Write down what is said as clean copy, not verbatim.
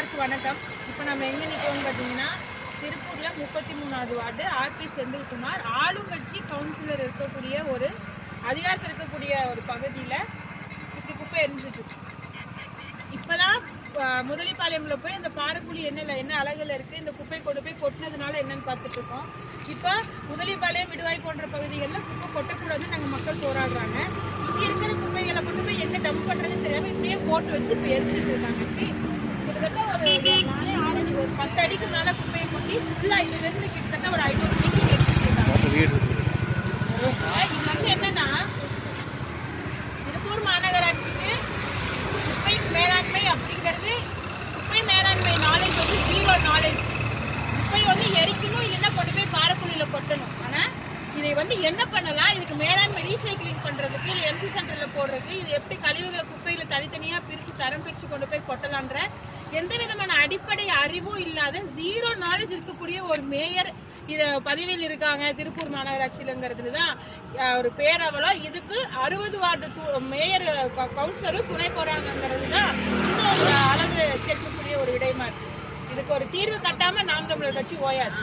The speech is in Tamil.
எல்லாருக்கும் வணக்கம். இப்போ நம்ம எங்கே நிற்கிறோம்னு பார்த்தீங்கன்னா திருப்பூரில் 33வது வார்டு ஆர்பி செந்தில்குமார் ஆளுங்கட்சி கவுன்சிலர் இருக்கக்கூடிய ஒரு அதிகாரத்தில் இருக்கக்கூடிய ஒரு பகுதியில் இப்படி குப்பை எரிஞ்சிட்டு இருக்கு. இப்போதான் முதலிப்பாளையம்ல போய் அந்த பாறைக்குழி என்ன அழகுல இருக்குது, இந்த குப்பை கொண்டு போய் கொட்டினதுனால என்னன்னு பார்த்துட்டு இருக்கோம். இப்போ முதலிப்பாளையம் விடுவாய் போன்ற பகுதிகளில் குப்பை கொட்டக்கூடாதுன்னு நாங்கள் மக்கள் போராடுறாங்க. இங்கே இருக்கிற குப்பைகளை கொண்டு போய் என்ன டம்ப் பண்ணுறதுன்னு தெரியாமல் இப்படியே போட்டு வச்சு இப்போ எரிச்சிட்டு இருக்காங்க. கிட்டத்தட்ட ஒரு 10 அடிக்கு மேலே குப்பையை கொட்டி ஃபுல்லாக இதுலேருந்து கிட்டத்தட்ட ஒரு 500 மீட்டர் எரிச்சிட்டு இருக்காங்க. இது வந்து என்னன்னா திருப்பூர் மாநகராட்சிக்கு குப்பை மேலாண்மை அப்படிங்கிறது குப்பை மேலாண்மை நாலேஜ் வந்து 0 நாலேஜ். குப்பை வந்து எரிக்கணும், இல்லைன்னா கொண்டு போய் பாறைக்குழியில் கொட்டணும். ஆனால் இதை வந்து என்ன பண்ணலாம், இதுக்கு மேலாண்மை ரீசைக்கிளிங் பண்ணுறதுக்கு இல்லை எம்சி சென்டரில் போடுறதுக்கு இது எப்படி கழிவுகளை குப்பையில் தனித்தனியாக தரம் பிரித்து கொண்டு போய் கொட்டலான்ற எந்த விதமான அடிப்படை அறிவும் இல்லாத 0 நாலேஜ் இருக்கக்கூடிய ஒரு மேயர் இதை பதவியில் இருக்காங்க திருப்பூர் மாநகராட்சியிலங்கிறதுல தான் ஒரு பேரவலோ. இதுக்கு 60 வார்டு மேயர் கவுன்சிலரும் துணை போறாங்கிறது தான் இன்னும் ஒரு அழகு கேட்கக்கூடிய ஒரு விடயமா இருக்கு. இதுக்கு ஒரு தீர்வு கட்டாம நாம் தமிழர் கட்சி ஓயாது.